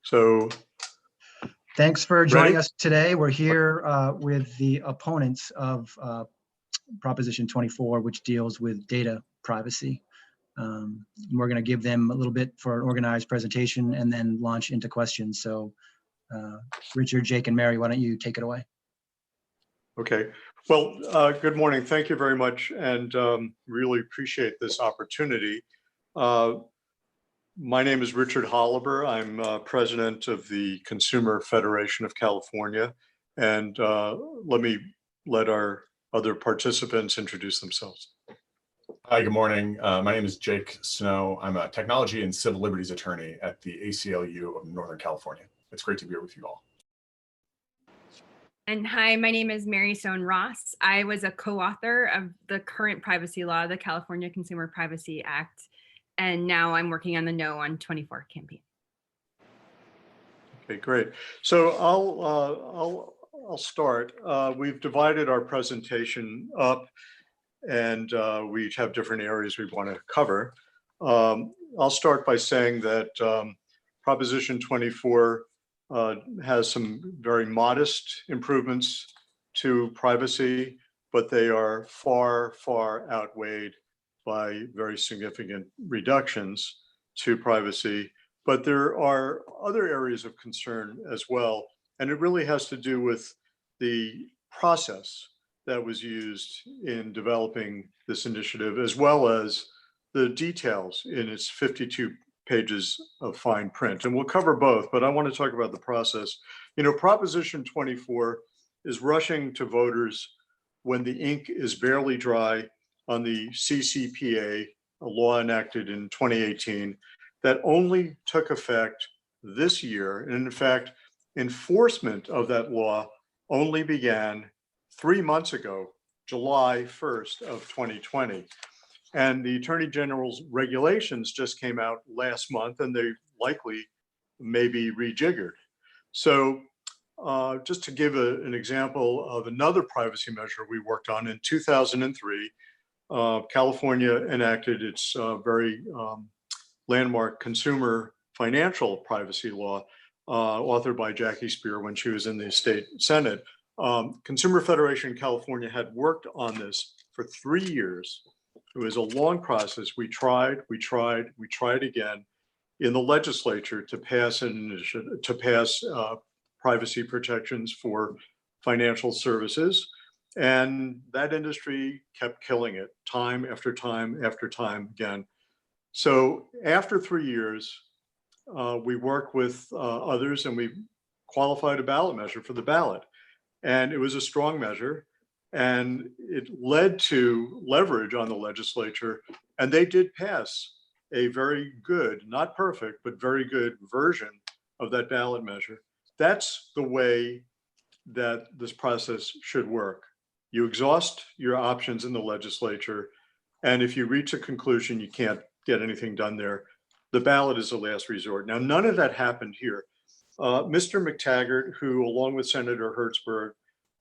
So, thanks for joining ready? us today. We're here with the opponents of Proposition 24, which deals with data privacy. We're going to give them a little bit for an organized presentation and then launch into questions. So Richard, Jake, and Mary, why don't you take it away? Okay. Well, good morning. Thank you very much, and really appreciate this opportunity. My name is Richard Holliber. I'm president of the Consumer Federation of California, and let our other participants introduce themselves. Hi, good morning. My name is Jake Snow. I'm a technology and civil liberties attorney at the ACLU of Northern California. It's great to be here with you all. And hi, my name is Mary Sohn Ross. I was a co-author of the current privacy law, the California Consumer Privacy Act, and now I'm working on the No on 24 campaign. Okay, great. So I'll start. We've divided our presentation up, and we each have different areas we want to cover. I'll start by saying that Proposition 24 has some very modest improvements to privacy, but they are far, far outweighed by very significant reductions to privacy. But there are other areas of concern as well, and it really has to do with the process that was used in developing this initiative, as well as the details in its 52 pages of fine print. And we'll cover both, but I want to talk about the process. You know, Proposition 24 is rushing to voters when the ink is barely dry on the CCPA, a law enacted in 2018 that only took effect this year. And in fact, enforcement of that law only began 3 months ago, July 1st of 2020. And the Attorney General's regulations just came out last month, and they likely may be rejiggered. So just to give an example of another privacy measure we worked on, in 2003, California enacted its very landmark consumer financial privacy law, authored by Jackie Spear when she was in the state Senate. Consumer Federation in California had worked on this for 3 years. It was a long process. We tried again in the legislature to pass an initiative, to pass privacy protections for financial services. And that industry kept killing it time after time after time again. So after 3 years, we worked with others and we qualified a ballot measure for the ballot. And it was a strong measure. And it led to leverage on the legislature, and they did pass a very good, not perfect, but very good version of that ballot measure. That's the way that this process should work. You exhaust your options in the legislature, and if you reach a conclusion you can't get anything done there, the ballot is the last resort. Now, none of that happened here. Mr. McTaggart, who along with Senator Hertzberg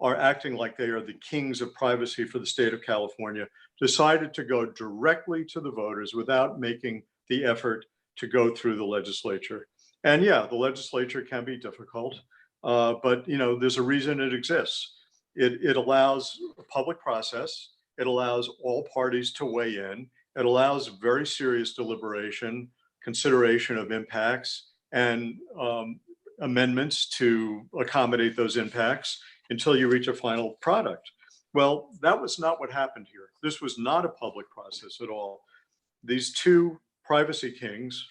are acting like they are the kings of privacy for the state of California, decided to go directly to the voters without making the effort to go through the legislature. And yeah, the legislature can be difficult, but you know, there's a reason it exists. It allows a public process. It allows all parties to weigh in. It allows very serious deliberation, consideration of impacts, and amendments to accommodate those impacts until you reach a final product. Well, that was not what happened here. This was not a public process at all. These two privacy kings,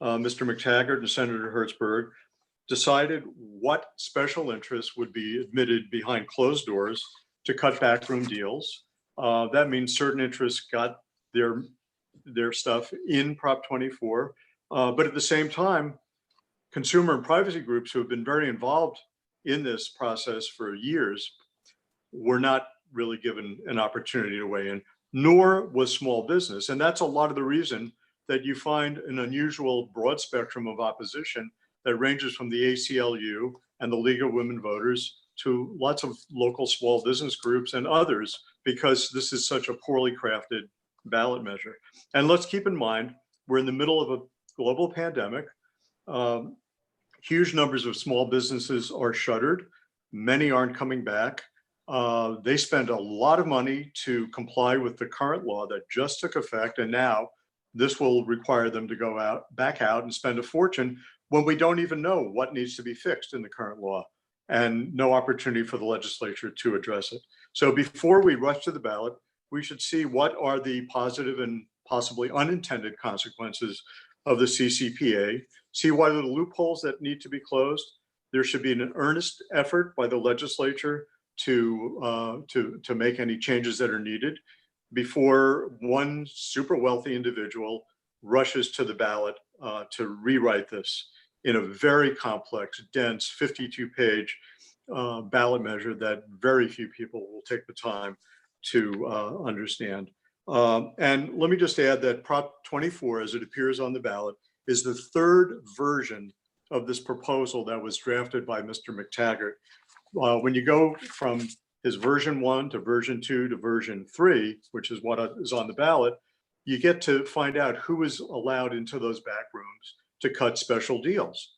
Mr. McTaggart and Senator Hertzberg, decided what special interests would be admitted behind closed doors to cut backroom deals. That means certain interests got their stuff in Prop 24, but at the same time, consumer and privacy groups who have been very involved in this process for years were not really given an opportunity to weigh in, nor was small business. And that's a lot of the reason that you find an unusual broad spectrum of opposition that ranges from the ACLU and the League of Women Voters to lots of local small business groups and others, because this is such a poorly crafted ballot measure. And let's keep in mind, we're in the middle of a global pandemic. Huge numbers of small businesses are shuttered. Many aren't coming back. They spend a lot of money to comply with the current law that just took effect, and now this will require them to go back out and spend a fortune when we don't even know what needs to be fixed in the current law, and no opportunity for the legislature to address it. So before we rush to the ballot, we should see what are the positive and possibly unintended consequences of the CCPA, see what are the loopholes that need to be closed. There should be an earnest effort by the legislature to make any changes that are needed before one super wealthy individual rushes to the ballot to rewrite this in a very complex, dense 52-page ballot measure that very few people will take the time to understand. And let me just add that Prop 24, as it appears on the ballot, is the third version of this proposal that was drafted by Mr. McTaggart. When you go from his version 1 to version 2 to version 3, which is what is on the ballot, you get to find out who is allowed into those back rooms to cut special deals.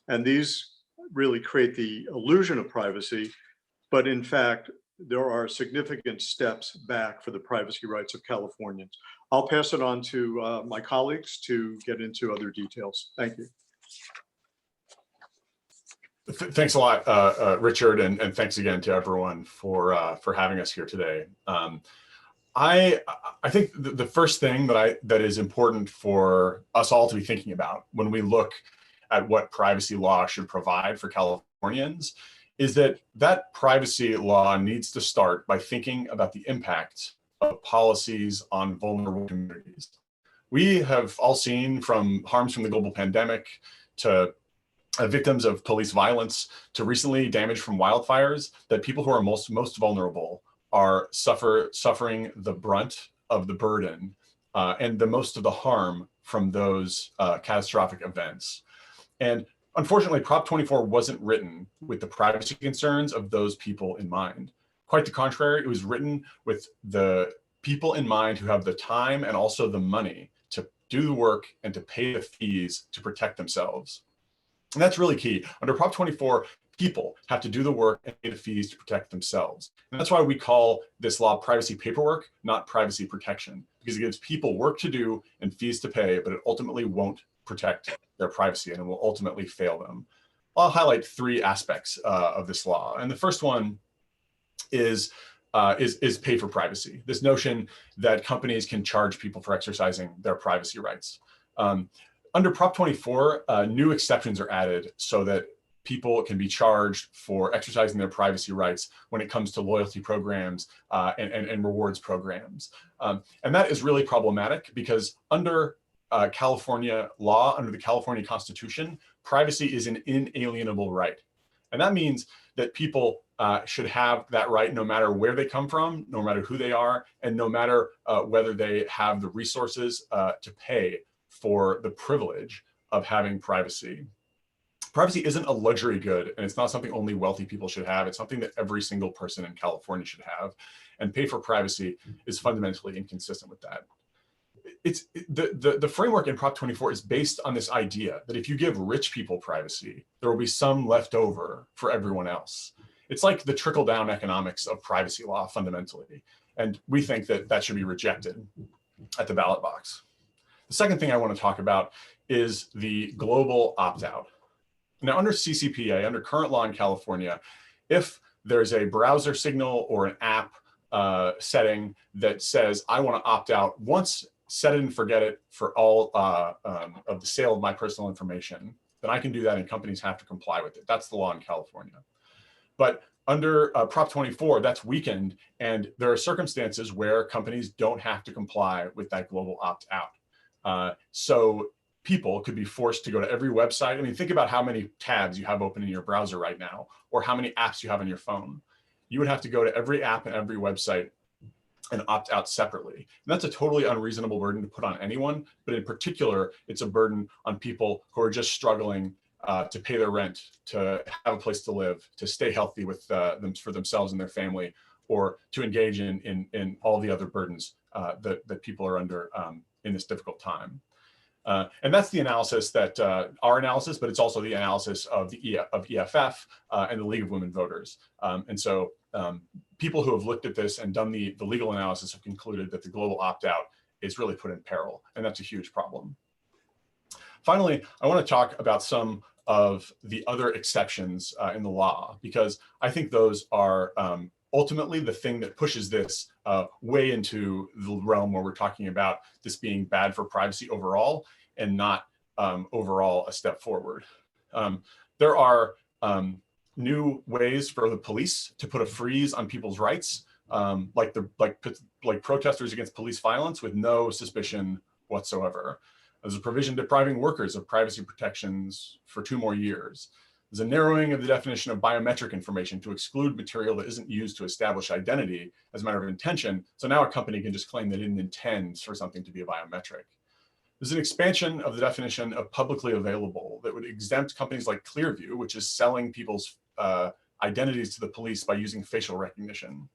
And these really create the illusion of privacy, but in fact, there are significant steps back for the privacy rights of Californians. I'll pass it on to my colleagues to get into other details. Thank you. Thanks a lot, Richard, and thanks again to everyone for having us here today. I think the first thing that is important for us all to be thinking about when we look at what privacy law should provide for Californians is that privacy law needs to start by thinking about the impact of policies on vulnerable communities. We have all seen, from harms from the global pandemic to victims of police violence to recently damage from wildfires, that people who are most vulnerable are suffering the brunt of the burden and the most of the harm from those catastrophic events. And unfortunately, Prop 24 wasn't written with the privacy concerns of those people in mind. Quite the contrary, it was written with the people in mind who have the time and also the money to do the work and to pay the fees to protect themselves. And that's really key. Under Prop 24, people have to do the work and pay the fees to protect themselves. And that's why we call this law privacy paperwork, not privacy protection, because it gives people work to do and fees to pay, but it ultimately won't protect their privacy and it will ultimately fail them. I'll highlight three aspects of this law. And the first one is pay for privacy. This notion that companies can charge people for exercising their privacy rights. Under Prop 24, new exceptions are added so that people can be charged for exercising their privacy rights when it comes to loyalty programs and rewards programs. And that is really problematic because under California law, under the California Constitution, privacy is an inalienable right. And that means that people should have that right no matter where they come from, no matter who they are, and no matter whether they have the resources to pay for the privilege of having privacy. Privacy isn't a luxury good, and it's not something only wealthy people should have. It's something that every single person in California should have. And pay for privacy is fundamentally inconsistent with that. The framework in Prop 24 is based on this idea that if you give rich people privacy, there will be some left over for everyone else. It's like the trickle-down economics of privacy law fundamentally. And we think that that should be rejected at the ballot box. The second thing I want to talk about is the global opt-out. Now, under CCPA, under current law in California, if there's a browser signal or an app setting that says, I want to opt out once, set it and forget it for all of the sale of my personal information, then I can do that and companies have to comply with it. That's the law in California. But under Prop 24, that's weakened, and there are circumstances where companies don't have to comply with that global opt-out. So people could be forced to go to every website. I mean, think about how many tabs you have open in your browser right now, or how many apps you have on your phone. You would have to go to every app and every website and opt out separately. And that's a totally unreasonable burden to put on anyone, but in particular, it's a burden on people who are just struggling to pay their rent, to have a place to live, to stay healthy with for themselves and their family, or to engage in all the other burdens that people are under in this difficult time. And that's the analysis that our analysis, but it's also the analysis of the EFF and the League of Women Voters. And so people who have looked at this and done the legal analysis have concluded that the global opt-out is really put in peril, and that's a huge problem. Finally, I want to talk about some of the other exceptions in the law, because I think those are ultimately the thing that pushes this way into the realm where we're talking about this being bad for privacy overall and not overall a step forward. There are new ways for the police to put a freeze on people's rights, like protesters against police violence with no suspicion whatsoever. There's a provision depriving workers of privacy protections for 2 more years. There's a narrowing of the definition of biometric information to exclude material that isn't used to establish identity as a matter of intention. So now a company can just claim they didn't intend for something to be a biometric. There's an expansion of the definition of publicly available that would exempt companies like Clearview, which is selling people's identities to the police by using facial recognition.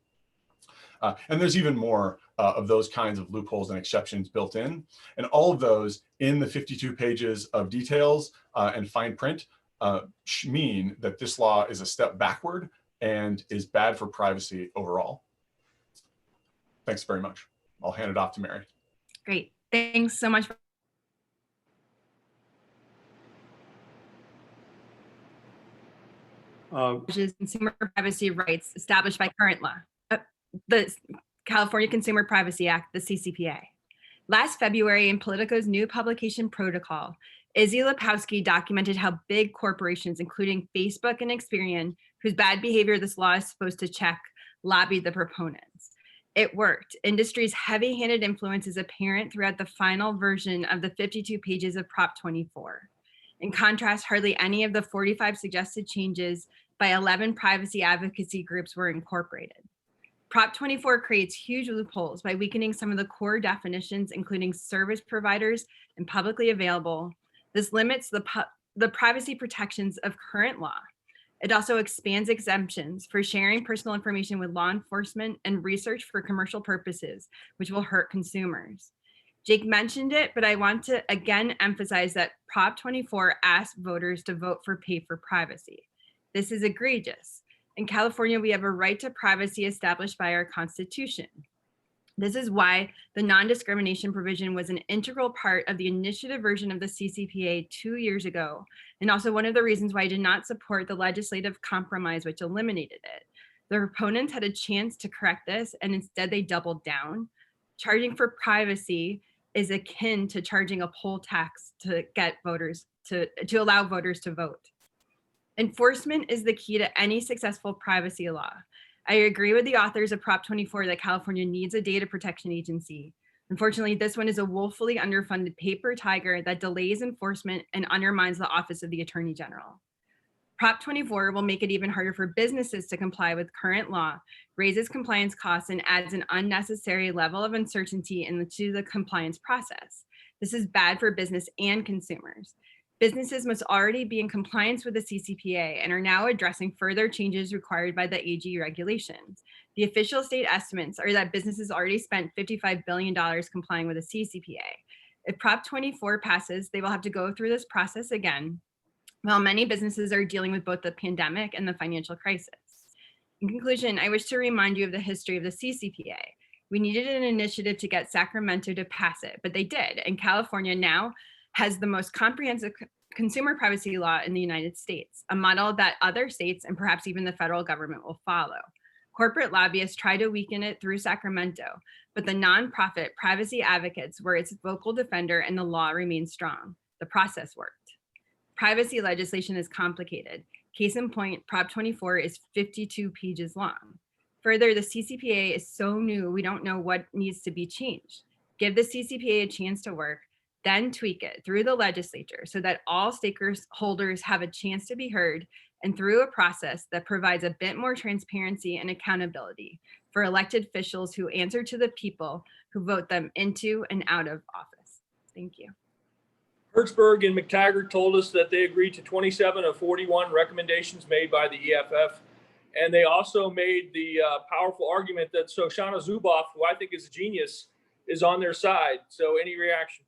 And there's even more of those kinds of loopholes and exceptions built in. And all of those in the 52 pages of details and fine print mean that this law is a step backward and is bad for privacy overall. Thanks very much. I'll hand it off to Mary. Great. Thanks so much. Which is consumer privacy rights established by current law, the California Consumer Privacy Act, the CCPA. Last February, in Politico's new publication protocol, Izzy Lepowski documented how big corporations, including Facebook and Experian, whose bad behavior this law is supposed to check, lobbied the proponents. It worked. Industry's heavy-handed influence is apparent throughout the final version of the 52 pages of Prop 24. In contrast, hardly any of the 45 suggested changes by 11 privacy advocacy groups were incorporated. Prop 24 creates huge loopholes by weakening some of the core definitions, including service providers and publicly available. This limits the privacy protections of current law. It also expands exemptions for sharing personal information with law enforcement and research for commercial purposes, which will hurt consumers. Jake mentioned it, but I want to again emphasize that Prop 24 asks voters to vote for pay for privacy. This is egregious. In California, we have a right to privacy established by our Constitution. This is why the non-discrimination provision was an integral part of the initiative version of the CCPA 2 years ago, and also one of the reasons why I did not support the legislative compromise which eliminated it. The proponents had a chance to correct this, and instead they doubled down. Charging for privacy is akin to charging a poll tax to get voters to allow voters to vote. Enforcement is the key to any successful privacy law. I agree with the authors of Prop 24 that California needs a data protection agency. Unfortunately, this one is a woefully underfunded paper tiger that delays enforcement and undermines the Office of the Attorney General. Prop 24 will make it even harder for businesses to comply with current law, raises compliance costs, and adds an unnecessary level of uncertainty into the compliance process. This is bad for business and consumers. Businesses must already be in compliance with the CCPA and are now addressing further changes required by the AG regulations. The official state estimates are that businesses already spent $55 billion complying with the CCPA. If Prop 24 passes, they will have to go through this process again, while many businesses are dealing with both the pandemic and the financial crisis. In conclusion, I wish to remind you of the history of the CCPA. We needed an initiative to get Sacramento to pass it, but they did, and California now has the most comprehensive consumer privacy law in the United States, a model that other states and perhaps even the federal government will follow. Corporate lobbyists try to weaken it through Sacramento, but the nonprofit privacy advocates were its vocal defender and the law remains strong. The process worked. Privacy legislation is complicated. Case in point, Prop 24 is 52 pages long. Further, the CCPA is so new, we don't know what needs to be changed. Give the CCPA a chance to work, then tweak it through the legislature so that all stakeholders have a chance to be heard and through a process that provides a bit more transparency and accountability for elected officials who answer to the people who vote them into and out of office. Thank you. Hertzberg and McTaggart told us that they agreed to 27 of 41 recommendations made by the EFF. And they also made the powerful argument that Shoshana Zuboff, who I think is a genius, is on their side. So any reaction?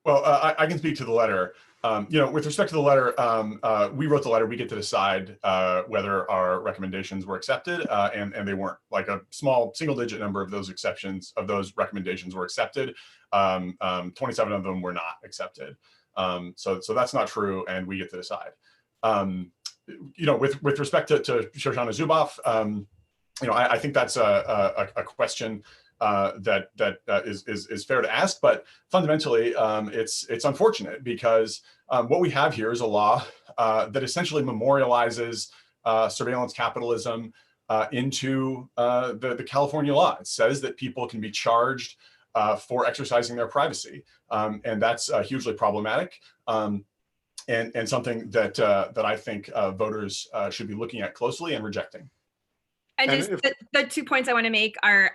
Well, I can speak to the letter. With respect to the letter, we wrote the letter. We get to decide whether our recommendations were accepted, and they weren't. Like a small single-digit number of those exceptions of those recommendations were accepted. 27 of them were not accepted. So that's not true, and we get to decide. With respect to Shoshana Zuboff, I think that's a question that is fair to ask, but fundamentally, it's unfortunate because what we have here is a law that essentially memorializes surveillance capitalism into the California law. It says that people can be charged for exercising their privacy, and that's hugely problematic. And something that I think voters should be looking at closely and rejecting. And just the 2 points I want to make are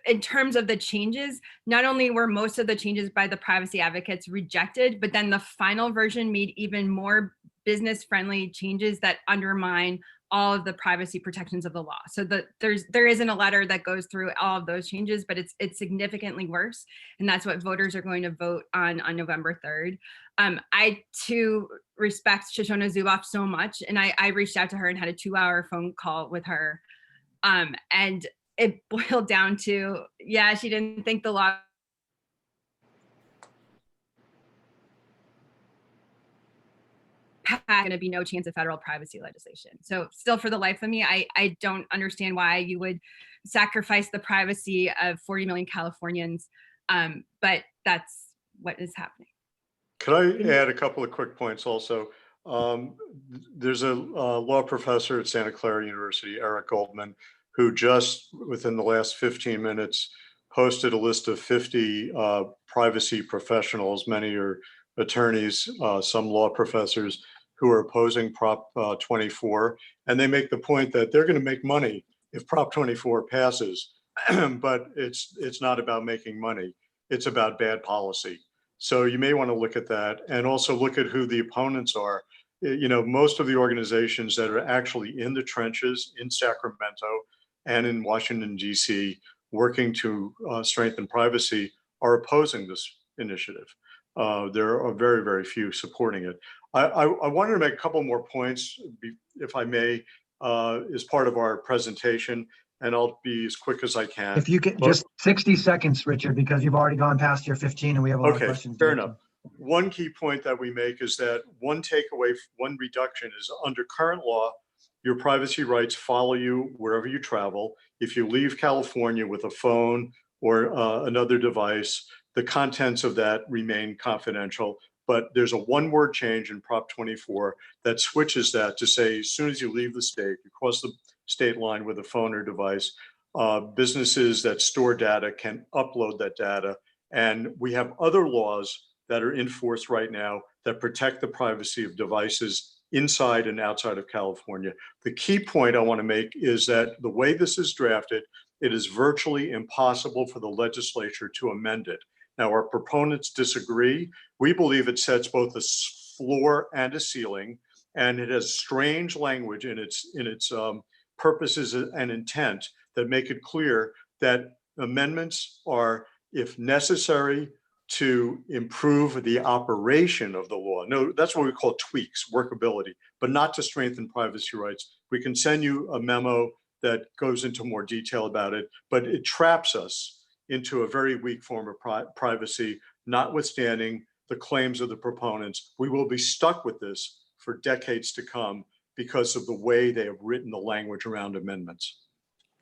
in terms of the changes, not only were most of the changes by the privacy advocates rejected, but then the final version made even more business friendly changes that undermine all of the privacy protections of the law. So there isn't a letter that goes through all of those changes, but it's significantly worse. And that's what voters are going to vote on November 3rd. I too respect Shoshana Zuboff so much. And I reached out to her and had a 2-hour phone call with her. And it boiled down to, she didn't think the law going to be no chance of federal privacy legislation. So still, for the life of me, I don't understand why you would sacrifice the privacy of 40 million Californians. But that's what is happening. Could I add a couple of quick points also? There's a law professor at Santa Clara University, Eric Goldman, who just within the last 15 minutes posted a list of 50 privacy professionals. Many are attorneys, some law professors, who are opposing Prop 24. And they make the point that they're going to make money if Prop 24 passes. But it's not about making money. It's about bad policy. So you may want to look at that and also look at who the opponents are. Most of the organizations that are actually in the trenches in Sacramento and in Washington, D.C., working to strengthen privacy are opposing this initiative. There are very, very few supporting it. I wanted to make a couple more points, if I may, as part of our presentation, and I'll be as quick as I can. If you could just 60 seconds, Richard, because you've already gone past your 15 and we have a lot of questions. Fair enough. One key point that we make is that one takeaway, one reduction is under current law, your privacy rights follow you wherever you travel. If you leave California with a phone or another device, the contents of that remain confidential. But there's a one-word change in Prop 24 that switches that to say, as soon as you leave the state, you cross the state line with a phone or device, businesses that store data can upload that data. And we have other laws that are in force right now that protect the privacy of devices inside and outside of California. The key point I want to make is that the way this is drafted, it is virtually impossible for the legislature to amend it. Now, our proponents disagree. We believe it sets both a floor and a ceiling, and it has strange language in its purposes and intent that make it clear that amendments are, if necessary, to improve the operation of the law. No, that's what we call tweaks, workability, but not to strengthen privacy rights. We can send you a memo that goes into more detail about it, but it traps us into a very weak form of privacy, notwithstanding the claims of the proponents. We will be stuck with this for decades to come because of the way they have written the language around amendments.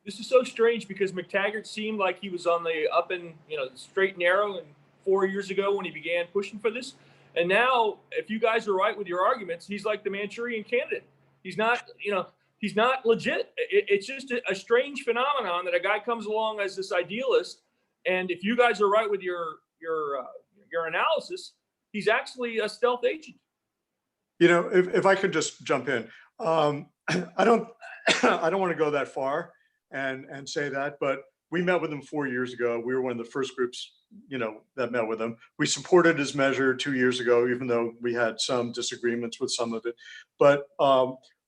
This is so strange because McTaggart seemed like he was on the up and straight and narrow and 4 years ago when he began pushing for this. And now, if you guys are right with your arguments, he's like the Manchurian candidate. He's not, he's not legit. It's just a strange phenomenon that a guy comes along as this idealist. And if you guys are right with your analysis, he's actually a stealth agent. If I could just jump in, I don't want to go that far and say that, but we met with him 4 years ago. We were one of the first groups, that met with him. We supported his measure 2 years ago, even though we had some disagreements with some of it. But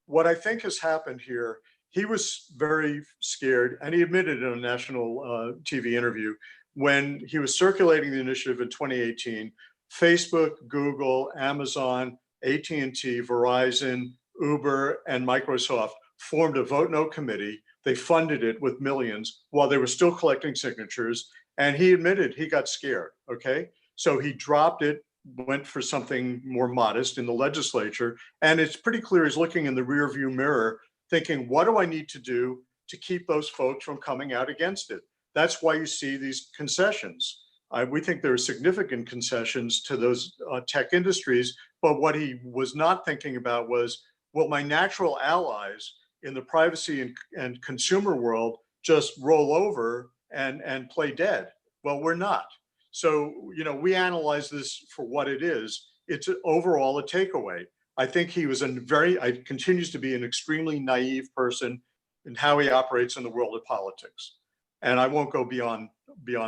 what I think has happened here, he was very scared, and he admitted in a national TV interview when he was circulating the initiative in 2018, Facebook, Google, Amazon, AT&T, Verizon, Uber, and Microsoft formed a vote no committee. They funded it with millions while they were still collecting signatures. And he admitted he got scared, okay? So he dropped it, went for something more modest in the legislature. And it's pretty clear he's looking in the rearview mirror thinking, what do I need to do to keep those folks from coming out against it? That's why you see these concessions. We think there are significant concessions to those tech industries, but what he was not thinking about was, will my natural allies in the privacy and consumer world just roll over and play dead? Well, we're not. So, we analyze this for what it is. It's overall a takeaway. I think he was continues to be an extremely naive person in how he operates in the world of politics. And I won't go beyond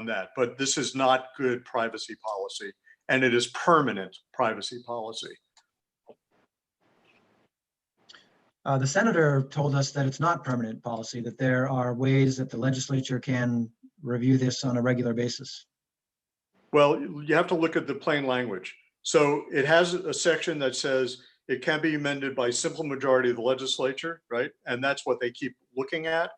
that, but this is not good privacy policy, and it is permanent privacy policy. The senator told us that it's not permanent policy, that there are ways that the legislature can review this on a regular basis. Well, you have to look at the plain language. So it has a section that says it can be amended by simple majority of the legislature, right? And that's what they keep looking at,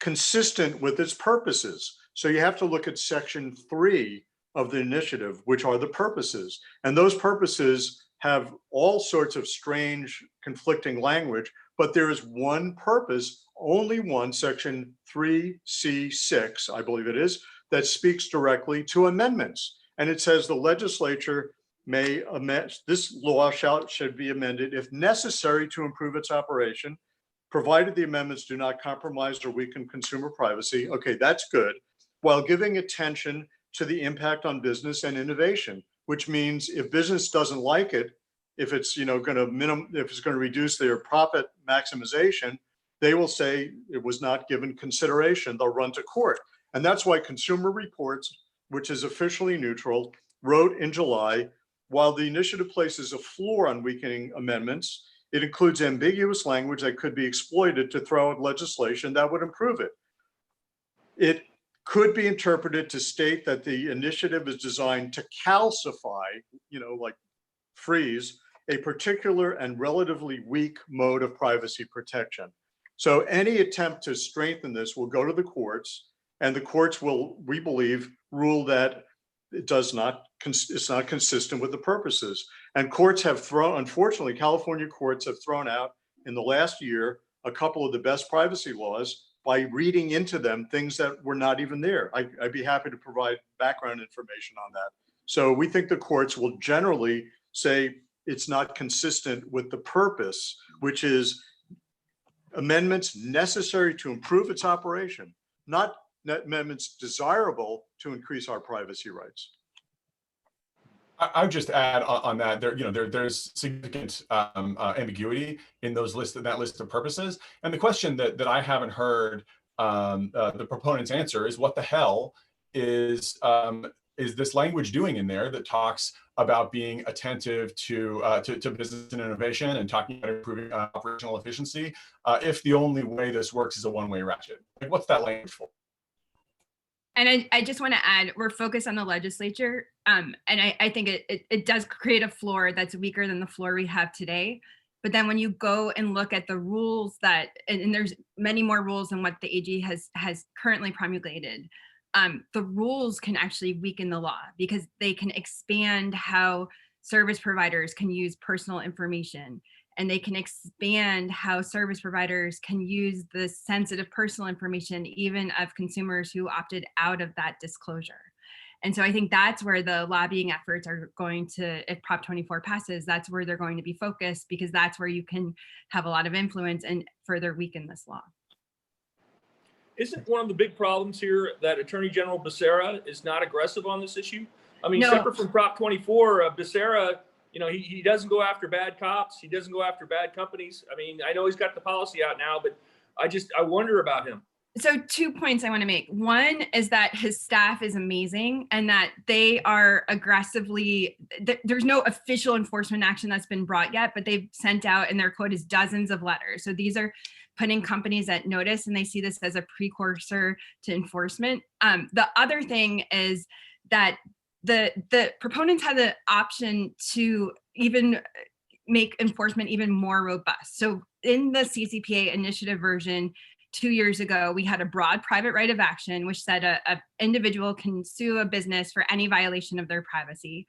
consistent with its purposes. So you have to look at section 3 of the initiative, which are the purposes. And those purposes have all sorts of strange conflicting language, but there is one purpose, only one, section 3C6, I believe it is, that speaks directly to amendments. And it says the legislature may amend, this law should be amended if necessary to improve its operation, provided the amendments do not compromise or weaken consumer privacy. Okay, that's good. While giving attention to the impact on business and innovation, which means if business doesn't like it, if it's going to reduce their profit maximization, they will say it was not given consideration. They'll run to court. And that's why Consumer Reports, which is officially neutral, wrote in July, while the initiative places a floor on weakening amendments, it includes ambiguous language that could be exploited to throw out legislation that would improve it. It could be interpreted to state that the initiative is designed to calcify, like freeze, a particular and relatively weak mode of privacy protection. So any attempt to strengthen this will go to the courts, and the courts will, we believe, rule that it's not consistent with the purposes. And courts have unfortunately, California courts have thrown out in the last year a couple of the best privacy laws by reading into them things that were not even there. I'd be happy to provide background information on that. So we think the courts will generally say it's not consistent with the purpose, which is amendments necessary to improve its operation, not amendments desirable to increase our privacy rights. I would just add on that there's significant ambiguity in that list of purposes, and the question that I haven't heard the proponents answer is, what the hell is this language doing in there that talks about being attentive to business and innovation and talking about improving operational efficiency, if the only way this works is a one-way ratchet? Like, what's that language for? And I just want to add, we're focused on the legislature. And I think it does create a floor that's weaker than the floor we have today. But then when you go and look at the rules and there's many more rules than what the AG has currently promulgated, the rules can actually weaken the law because they can expand how service providers can use personal information, and they can expand how service providers can use the sensitive personal information, even of consumers who opted out of that disclosure. And so I think that's where the lobbying efforts are going to, if Prop 24 passes, that's where they're going to be focused, because that's where you can have a lot of influence and further weaken this law. Isn't one of the big problems here that Attorney General Becerra is not aggressive on this issue? I mean, No. Separate from Prop 24, Becerra, he doesn't go after bad cops. He doesn't go after bad companies. I mean, I know he's got the policy out now, but I wonder about him. So 2 points I want to make. One is that his staff is amazing and that they are aggressively, there's no official enforcement action that's been brought yet, but they've sent out, and their quote is dozens of letters. So these are putting companies at notice, and they see this as a precursor to enforcement. The other thing is that the proponents had the option to even make enforcement even more robust. So in the CCPA initiative version, 2 years ago, we had a broad private right of action, which said a individual can sue a business for any violation of their privacy.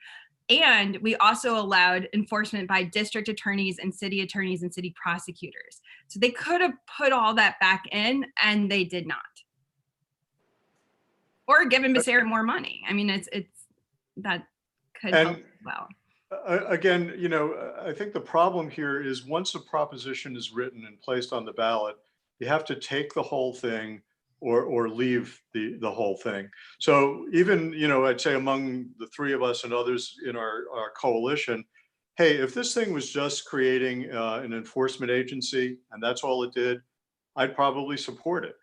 And we also allowed enforcement by district attorneys and city prosecutors. So they could have put all that back in, and they did not. Or given Becerra more money. I mean, it's that could help as well. Again, you know, I think the problem here is once a proposition is written and placed on the ballot, you have to take the whole thing or leave the whole thing. So even, you know, I'd say among the three of us and others in our coalition, hey, if this thing was just creating an enforcement agency and that's all it did, I'd probably support it.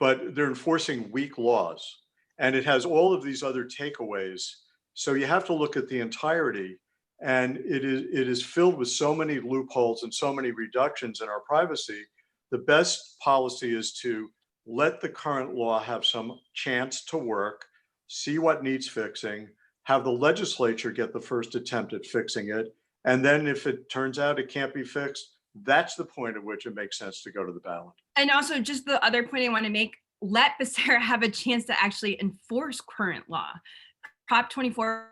But they're enforcing weak laws, and it has all of these other takeaways. So you have to look at the entirety, and it is filled with so many loopholes and so many reductions in our privacy. The best policy is to let the current law have some chance to work, see what needs fixing, have the legislature get the first attempt at fixing it. And then if it turns out it can't be fixed, that's the point at which it makes sense to go to the ballot. And also just the other point I want to make, let Becerra have a chance to actually enforce current law. Prop 24.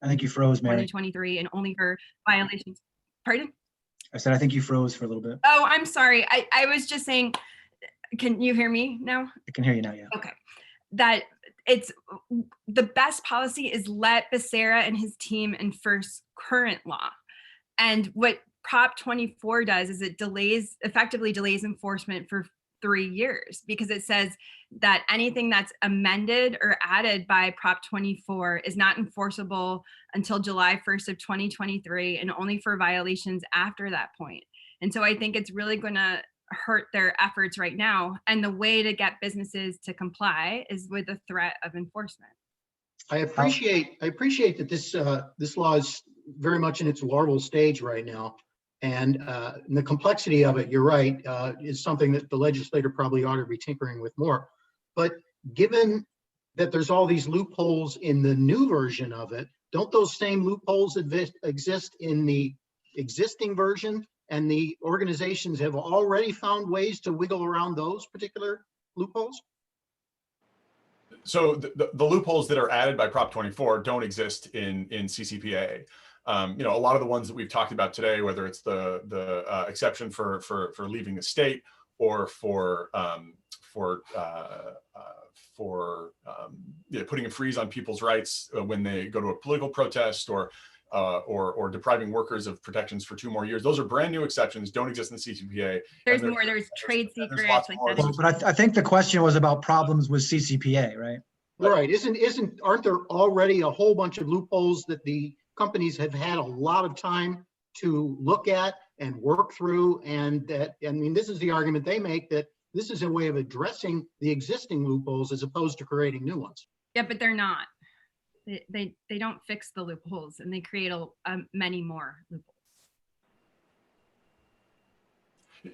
I think you froze, Mary. 2023, and only for violations. Pardon? I said, I think you froze for a little bit. Oh, I'm sorry. I was just saying, can you hear me now? I can hear you now, yeah. Okay. That it's the best policy is let Becerra and his team enforce current law. And what Prop 24 does is it effectively delays enforcement for 3 years, because it says that anything that's amended or added by Prop 24 is not enforceable until July 1st of 2023, and only for violations after that point. And so I think it's really going to hurt their efforts right now. And the way to get businesses to comply is with the threat of enforcement. I appreciate that this law is very much in its larval stage right now. And the complexity of it, you're right, is something that the legislator probably ought to be tinkering with more. But given that there's all these loopholes in the new version of it, don't those same loopholes exist in the existing version? And the organizations have already found ways to wiggle around those particular loopholes? So the loopholes that are added by Prop 24 don't exist in CCPA. You know, a lot of the ones that we've talked about today, whether it's the exception for leaving the state, or for putting a freeze on people's rights when they go to a political protest, or depriving workers of protections for 2 more years. Those are brand new exceptions, don't exist in the CCPA. There's more, there's trade secrets. But I think the question was about problems with CCPA, right? Right. Aren't there already a whole bunch of loopholes that the companies have had a lot of time to look at and work through? And that, I mean, this is the argument they make, that this is a way of addressing the existing loopholes as opposed to creating new ones. Yeah, but they're not. They don't fix the loopholes, and they create many more loopholes.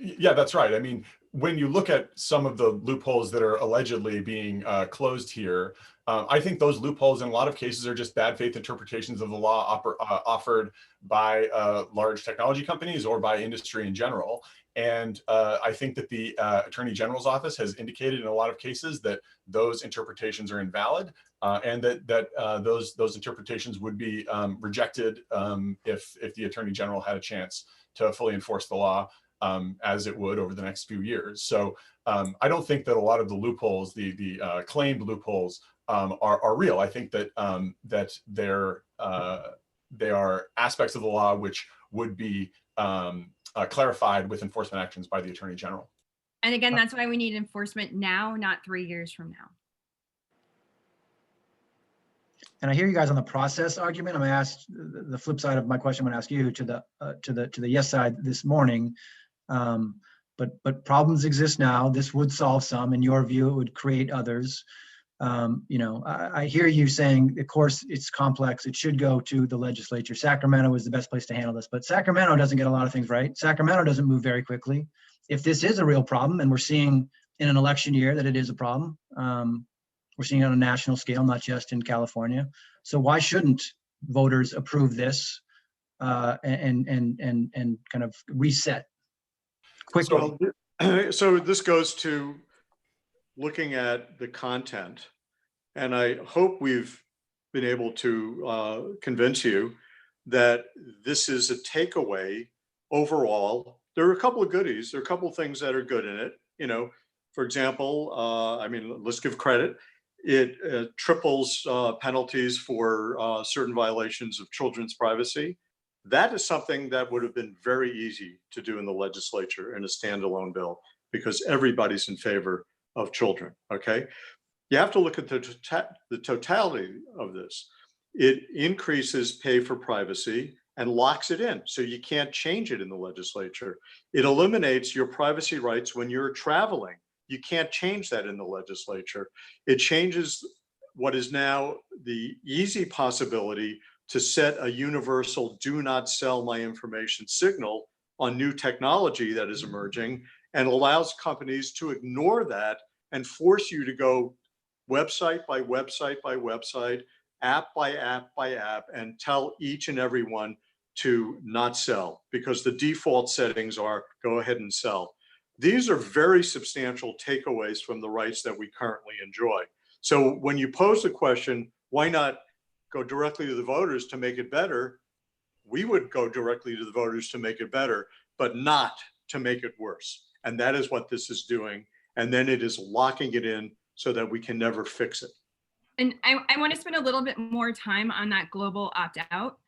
Yeah, that's right. I mean, when you look at some of the loopholes that are allegedly being closed here, I think those loopholes in a lot of cases are just bad faith interpretations of the law offered by large technology companies or by industry in general. And I think that the Attorney General's office has indicated in a lot of cases that those interpretations are invalid, and that those interpretations would be rejected if the Attorney General had a chance to fully enforce the law, as it would over the next few years. So I don't think that a lot of the loopholes, the claimed loopholes, are real. I think that they are aspects of the law which would be clarified with enforcement actions by the Attorney General. And again, that's why we need enforcement now, not 3 years from now. And I hear you guys on the process argument. I'm gonna ask the flip side of my question. I'm gonna ask you to the yes side this morning. But problems exist now. This would solve some. In your view, it would create others. I hear you saying, of course, it's complex. It should go to the legislature. Sacramento is the best place to handle this, but Sacramento doesn't get a lot of things right. Sacramento doesn't move very quickly. If this is a real problem, and we're seeing in an election year that it is a problem, we're seeing it on a national scale, not just in California. So why shouldn't voters approve this and kind of reset quickly? So this goes to looking at the content, and I hope we've been able to convince you that this is a takeaway overall. There are a couple of goodies. There are a couple of things that are good in it. For example, let's give credit. It triples penalties for certain violations of children's privacy. That is something that would have been very easy to do in the legislature in a standalone bill, because everybody's in favor of children. Okay, you have to look at the totality of this. It increases pay for privacy and locks it in, so you can't change it in the legislature. It eliminates your privacy rights when you're traveling. You can't change that in the legislature. It changes what is now the easy possibility to set a universal do not sell my information signal on new technology that is emerging, and allows companies to ignore that and force you to go website by website by website, app by app by app, and tell each and every one to not sell, because the default settings are go ahead and sell. These are very substantial takeaways from the rights that we currently enjoy. So when you pose the question, why not go directly to the voters to make it better? We would go directly to the voters to make it better, but not to make it worse. And that is what this is doing. And then it is locking it in so that we can never fix it. And I want to spend a little bit more time on that global opt-out,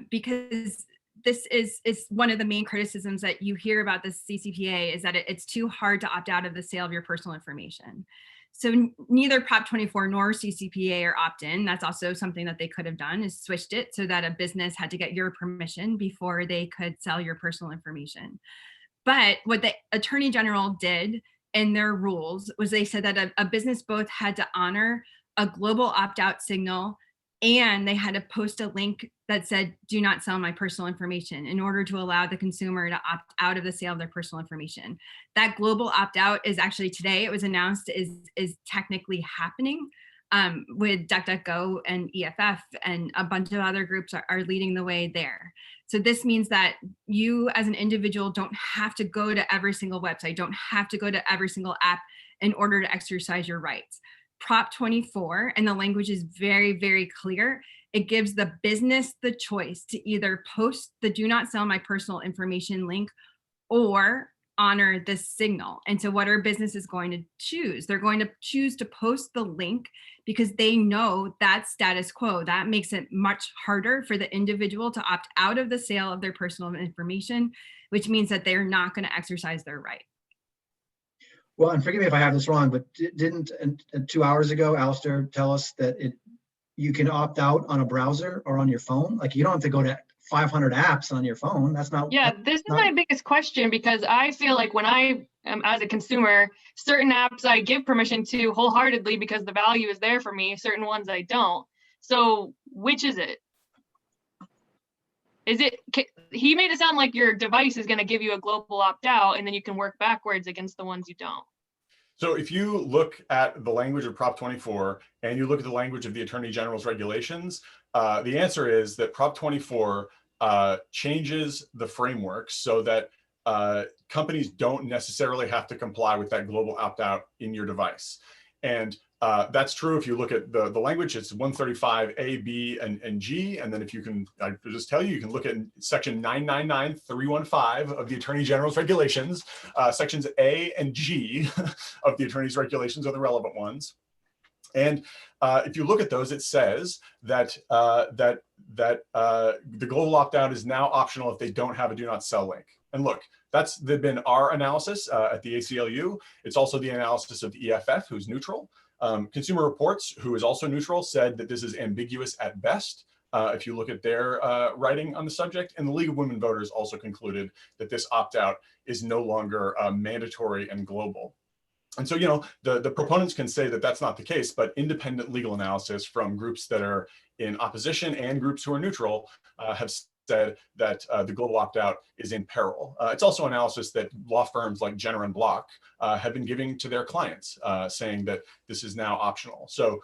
because this is one of the main criticisms that you hear about the CCPA, is that it's too hard to opt out of the sale of your personal information. So neither Prop 24 nor CCPA are opt-in. That's also something that they could have done, is switched it so that a business had to get your permission before they could sell your personal information. But what the Attorney General did in their rules was they said that a business both had to honor a global opt-out signal, and they had to post a link that said, do not sell my personal information, in order to allow the consumer to opt out of the sale of their personal information. That global opt-out is actually today, it was announced, is technically happening with DuckDuckGo and EFF, and a bunch of other groups are leading the way there. So this means that you as an individual don't have to go to every single website, don't have to go to every single app in order to exercise your rights. Prop 24, and the language is very, very clear. It gives the business the choice to either post the do not sell my personal information link or honor this signal. And so what our business is going to choose? They're going to choose to post the link because they know that's status quo. That makes it much harder for the individual to opt out of the sale of their personal information, which means that they're not going to exercise their right. Well, and forgive me if I have this wrong, but didn't 2 hours ago, Alistair tell us that you can opt out on a browser or on your phone? Like, you don't have to go to 500 apps on your phone. That's not. Yeah, this is my biggest question, because I feel like when I am, as a consumer, certain apps I give permission to wholeheartedly because the value is there for me, certain ones I don't. So which is it? He made it sound like your device is going to give you a global opt-out, and then you can work backwards against the ones you don't. So if you look at the language of Prop 24 and you look at the language of the Attorney General's regulations, the answer is that Prop 24 changes the framework so that companies don't necessarily have to comply with that global opt-out in your device. And that's true if you look at the language. It's 135A, B, and G. And then if you can, I just tell you, you can look at section 999-315 of the Attorney General's regulations. Sections A and G of the Attorney's regulations are the relevant ones. And if you look at those, it says that the global opt-out is now optional if they don't have a do not sell link. And look, that's been our analysis at the ACLU. It's also the analysis of the EFF, who's neutral. Consumer Reports, who is also neutral, said that this is ambiguous at best. If you look at their writing on the subject, and the League of Women Voters also concluded that this opt-out is no longer mandatory and global. And so, the proponents can say that that's not the case, but independent legal analysis from groups that are in opposition and groups who are neutral have said that the global opt-out is in peril. It's also analysis that law firms like Jenner and Block have been giving to their clients, saying that this is now optional. So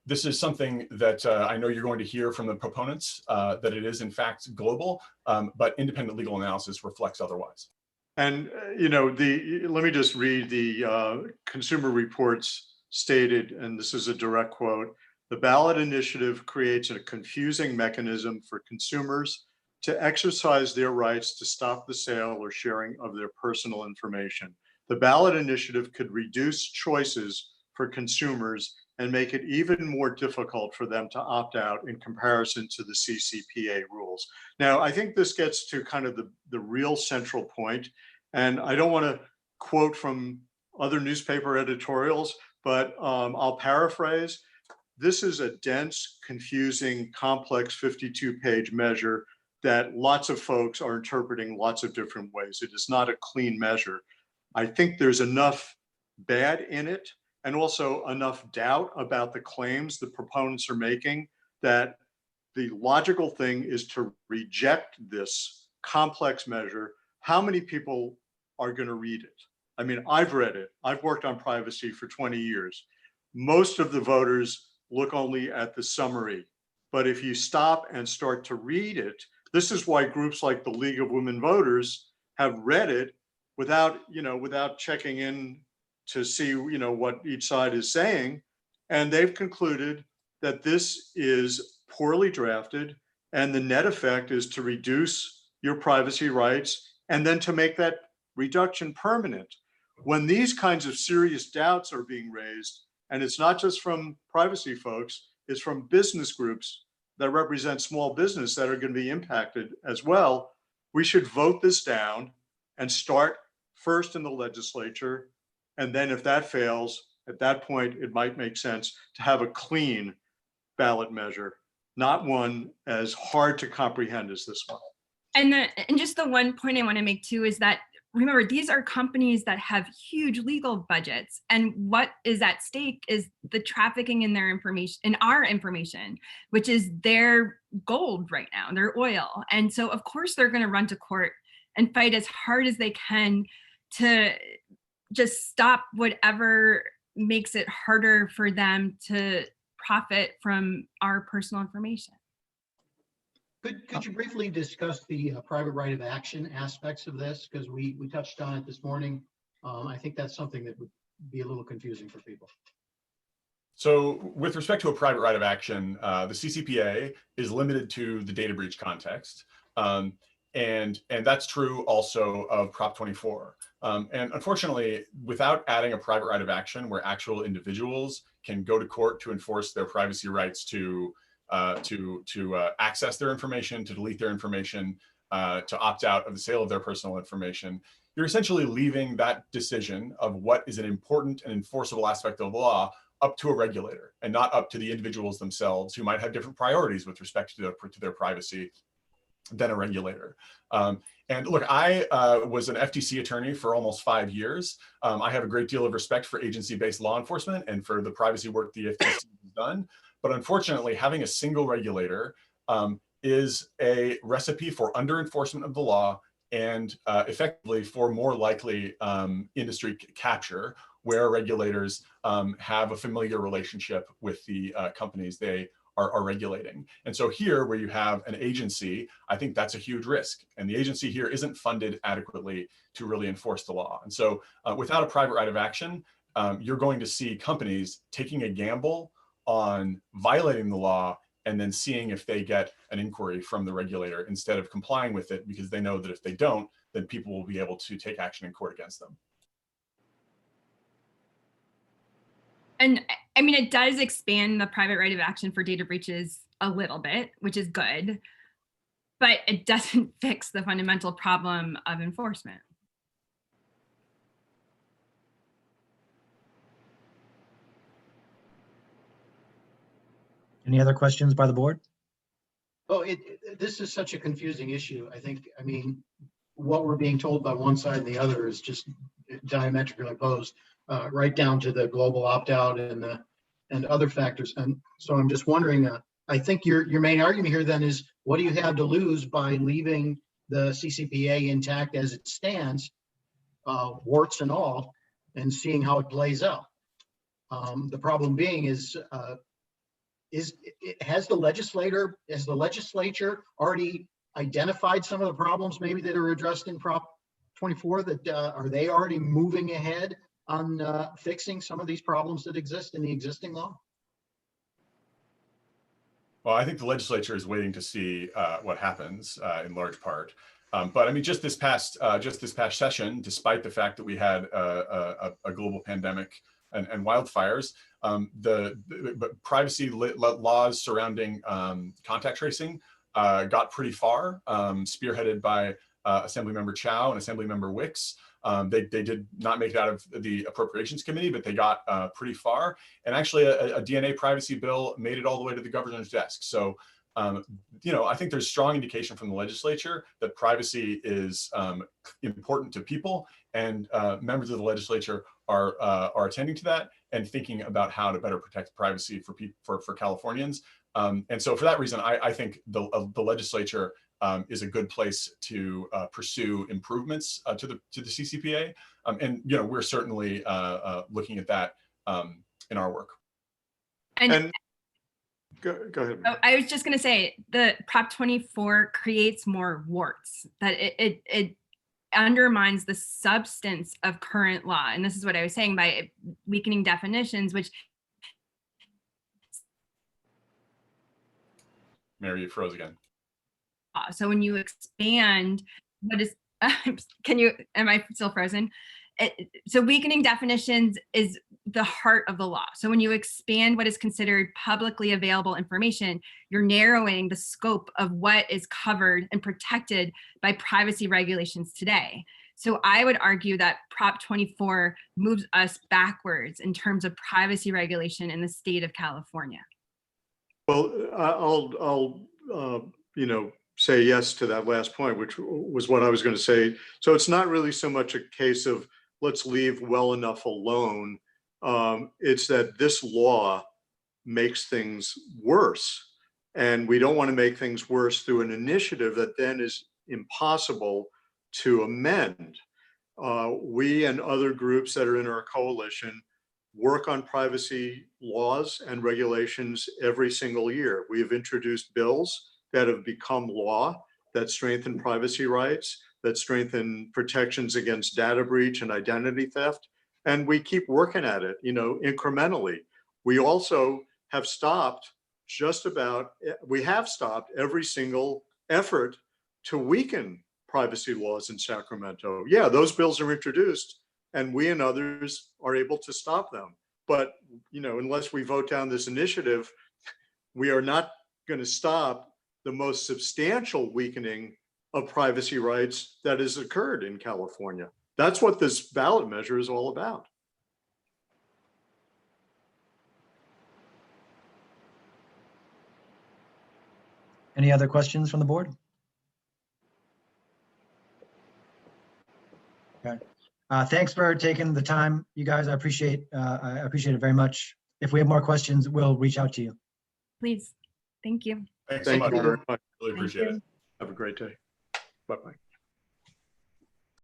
this is something that I know you're going to hear from the proponents, that it is in fact global, but independent legal analysis reflects otherwise. And, let me just read the Consumer Reports stated, and this is a direct quote: "The ballot initiative creates a confusing mechanism for consumers to exercise their rights to stop the sale or sharing of their personal information. The ballot initiative could reduce choices for consumers and make it even more difficult for them to opt out in comparison to the CCPA rules." Now, I think this gets to kind of the real central point, and I don't want to quote from other newspaper editorials, but I'll paraphrase. This is a dense, confusing, complex 52-page measure that lots of folks are interpreting lots of different ways. It is not a clean measure. I think there's enough bad in it and also enough doubt about the claims the proponents are making that the logical thing is to reject this complex measure. How many people are going to read it? I mean, I've read it. I've worked on privacy for 20 years. Most of the voters look only at the summary. But if you stop and start to read it, this is why groups like the League of Women Voters have read it without checking in to see, what each side is saying. And they've concluded that this is poorly drafted, and the net effect is to reduce your privacy rights and then to make that reduction permanent. When these kinds of serious doubts are being raised, and it's not just from privacy folks, it's from business groups that represent small business that are going to be impacted as well, we should vote this down and start first in the legislature. And then if that fails, at that point, it might make sense to have a clean ballot measure, not one as hard to comprehend as this one. And just the one point I want to make too is that, remember, these are companies that have huge legal budgets, and what is at stake is the trafficking in their information, in our information, which is their gold right now, their oil. And so of course they're going to run to court and fight as hard as they can to just stop whatever makes it harder for them to profit from our personal information. Could you briefly discuss the private right of action aspects of this? Because we touched on it this morning. I think that's something that would be a little confusing for people. So with respect to a private right of action, the CCPA is limited to the data breach context. And that's true also of Prop 24. And unfortunately, without adding a private right of action where actual individuals can go to court to enforce their privacy rights to access their information, to delete their information, to opt out of the sale of their personal information, you're essentially leaving that decision of what is an important and enforceable aspect of the law up to a regulator and not up to the individuals themselves, who might have different priorities with respect to their privacy than a regulator. And look, I was an FTC attorney for almost 5 years. I have a great deal of respect for agency-based law enforcement and for the privacy work the FTC has done. But unfortunately, having a single regulator is a recipe for under-enforcement of the law and effectively for more likely industry capture, where regulators have a familiar relationship with the companies they are regulating. And so here, where you have an agency, I think that's a huge risk. And the agency here isn't funded adequately to really enforce the law. And so without a private right of action, you're going to see companies taking a gamble on violating the law and then seeing if they get an inquiry from the regulator instead of complying with it, because they know that if they don't, then people will be able to take action in court against them. And I mean, it does expand the private right of action for data breaches a little bit, which is good, but it doesn't fix the fundamental problem of enforcement. Any other questions by the board? Oh, this is such a confusing issue. I mean, what we're being told by one side and the other is just diametrically opposed, right down to the global opt-out and other factors. And so I'm just wondering, I think your main argument here then is, what do you have to lose by leaving the CCPA intact as it stands, warts and all, and seeing how it plays out? The problem being has the legislature already identified some of the problems maybe that are addressed in Prop 24? That are they already moving ahead on fixing some of these problems that exist in the existing law? Well, I think the legislature is waiting to see what happens in large part. But I mean, just this past session, despite the fact that we had a global pandemic and wildfires, the privacy laws surrounding contact tracing got pretty far, spearheaded by Assemblymember Chow and Assemblymember Wicks. They did not make it out of the Appropriations Committee, but they got pretty far. And actually, a DNA privacy bill made it all the way to the governor's desk. So, you know, I think there's strong indication from the legislature that privacy is important to people, and members of the legislature are attending to that and thinking about how to better protect privacy for Californians. And so, for that reason, I think the legislature is a good place to pursue improvements to the CCPA, and you know, we're certainly looking at that in our work. And go ahead. Oh, I was just going to say, the Prop 24 creates more warts, that it undermines the substance of current law. And this is what I was saying by weakening definitions, which. Mary, you froze again. So when you expand what is, am I still frozen? So weakening definitions is the heart of the law. So when you expand what is considered publicly available information, you're narrowing the scope of what is covered and protected by privacy regulations today. So I would argue that Prop 24 moves us backwards in terms of privacy regulation in the state of California. Well, I'll you know, say yes to that last point, which was what I was going to say. So it's not really so much a case of let's leave well enough alone. It's that this law makes things worse, and we don't want to make things worse through an initiative that then is impossible to amend. We and other groups that are in our coalition work on privacy laws and regulations every single year. We have introduced bills that have become law that strengthen privacy rights, that strengthen protections against data breach and identity theft. And we keep working at it, you know, incrementally. We also have stopped every single effort to weaken privacy laws in Sacramento. Yeah, those bills are introduced and we and others are able to stop them. But, you know, unless we vote down this initiative, we are not going to stop the most substantial weakening of privacy rights that has occurred in California. That's what this ballot measure is all about. Any other questions from the board? Okay. Thanks for taking the time, you guys. I appreciate it very much. If we have more questions, we'll reach out to you. Please. Thank you. Thanks so much. Thank you very much. Really appreciate it. Have a great day. Bye-bye.